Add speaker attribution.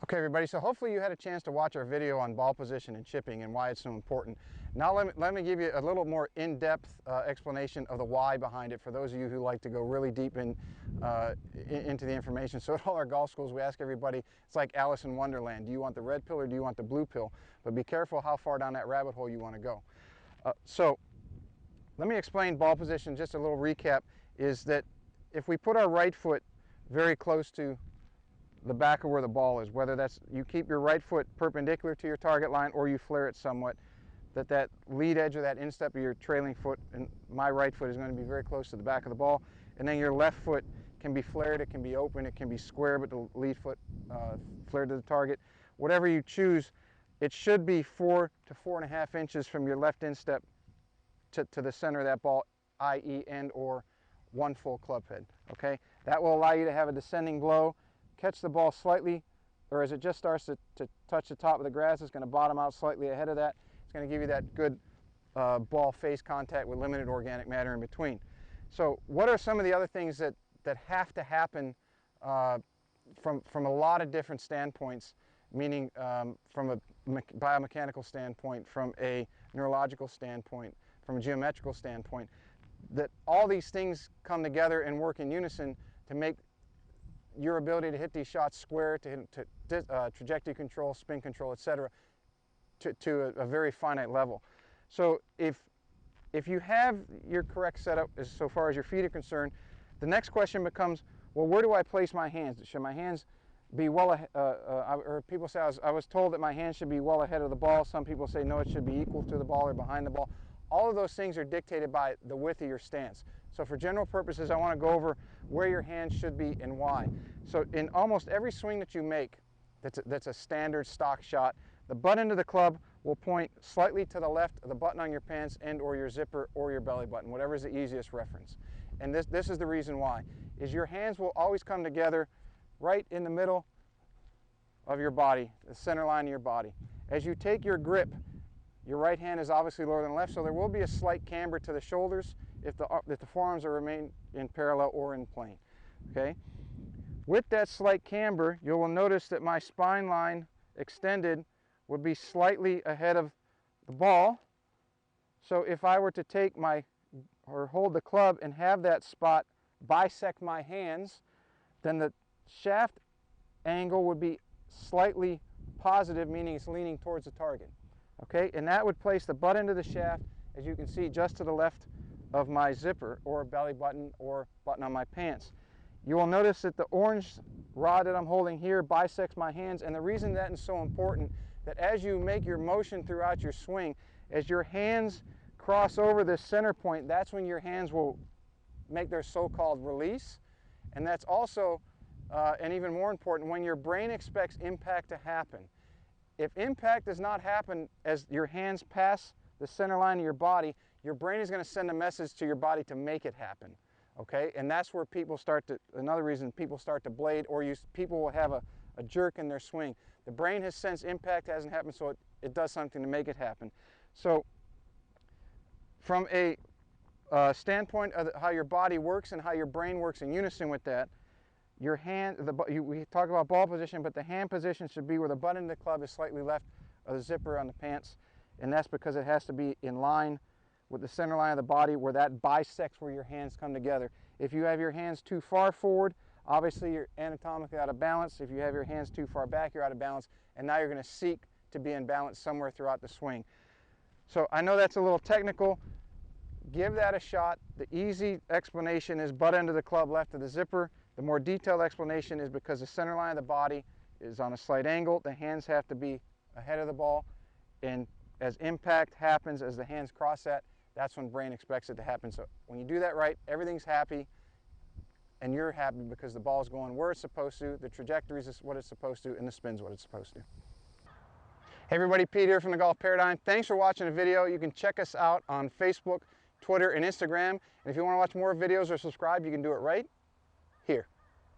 Speaker 1: Okay, everybody, so hopefully you had a chance to watch our video on ball position and chipping and why it's so important. Now let me give you a little more in-depth explanation of the why behind it for those of you who like to go really deep into the information. So at all our golf schools, we ask everybody, it's like Alice in Wonderland, do you want the red pill or do you want the blue pill? But be careful how far down that rabbit hole you want to go. So let me explain ball position, just a little recap, is that if we put our right foot very close to the back of where the ball is, whether that's you keep your right foot perpendicular to your target line or you flare it somewhat, that lead edge of that instep of your trailing foot, and my right foot is going to be very close to the back of the ball, and then your left foot can be flared, it can be open, it can be square, but the lead foot flared to the target. Whatever you choose, it should be 4 to 4.5 inches from your left instep to the center of that ball, i.e. and or 1 full club head. Okay, that will allow you to have a descending blow, catch the ball slightly, or as it just starts to touch the top of the grass, it's going to bottom out slightly ahead of that. It's going to give you that good ball face contact with limited organic matter in between. So what are some of the other things that have to happen from a lot of different standpoints, meaning from a biomechanical standpoint, from a neurological standpoint, from a geometrical standpoint, that all these things come together and work in unison to make your ability to hit these shots square, to trajectory control, spin control, etc., to a very finite level. So if you have your correct setup as so far as your feet are concerned, the next question becomes, well, where do I place my hands? Should my hands be well ahead, or people say, I was told that my hands should be well ahead of the ball. Some people say, no, it should be equal to the ball or behind the ball. All of those things are dictated by the width of your stance. So for general purposes, I want to go over where your hands should be and why. So in almost every swing that you make that's a standard stock shot, the butt end of the club will point slightly to the left of the button on your pants and or your zipper or your belly button, whatever is the easiest reference. And this is the reason why, is your hands will always come together right in the middle of your body, the center line of your body. As you take your grip, your right hand is obviously lower than the left, so there will be a slight camber to the shoulders if the forearms are remain in parallel or in plane. Okay? With that slight camber, you will notice that my spine line extended would be slightly ahead of the ball. So if I were to take or hold the club and have that spot bisect my hands, then the shaft angle would be slightly positive, meaning it's leaning towards the target. Okay, and that would place the butt end of the shaft, as you can see, just to the left of my zipper or belly button or button on my pants. You will notice that the orange rod that I'm holding here bisects my hands, and the reason that is so important, that as you make your motion throughout your swing, as your hands cross over this center point, that's when your hands will make their so-called release. And that's also, and even more important, when your brain expects impact to happen. If impact does not happen as your hands pass the center line of your body, your brain is going to send a message to your body to make it happen. Okay? And that's where people start to, another reason people start to blade, or people will have a jerk in their swing. The brain has sensed impact hasn't happened, so it does something to make it happen. So from a standpoint of how your body works and how your brain works in unison with that, your hand, we talk about ball position, but the hand position should be where the butt end of the club is slightly left of the zipper on the pants, and that's because it has to be in line with the center line of the body where that bisects where your hands come together. If you have your hands too far forward, obviously you're anatomically out of balance. If you have your hands too far back, you're out of balance, and now you're going to seek to be in balance somewhere throughout the swing. So I know that's a little technical. Give that a shot. The easy explanation is butt end of the club left of the zipper. The more detailed explanation is because the center line of the body is on a slight angle, the hands have to be ahead of the ball, and as impact happens, as the hands cross that's when brain expects it to happen. So when you do that right, everything's happy, and you're happy because the ball's going where it's supposed to, the trajectory is what it's supposed to, and the spin's what it's supposed to. Hey everybody, Pete here from the Golf Paradigm. Thanks for watching the video. You can check us out on Facebook, Twitter, and Instagram. And if you want to watch more videos or subscribe, you can do it right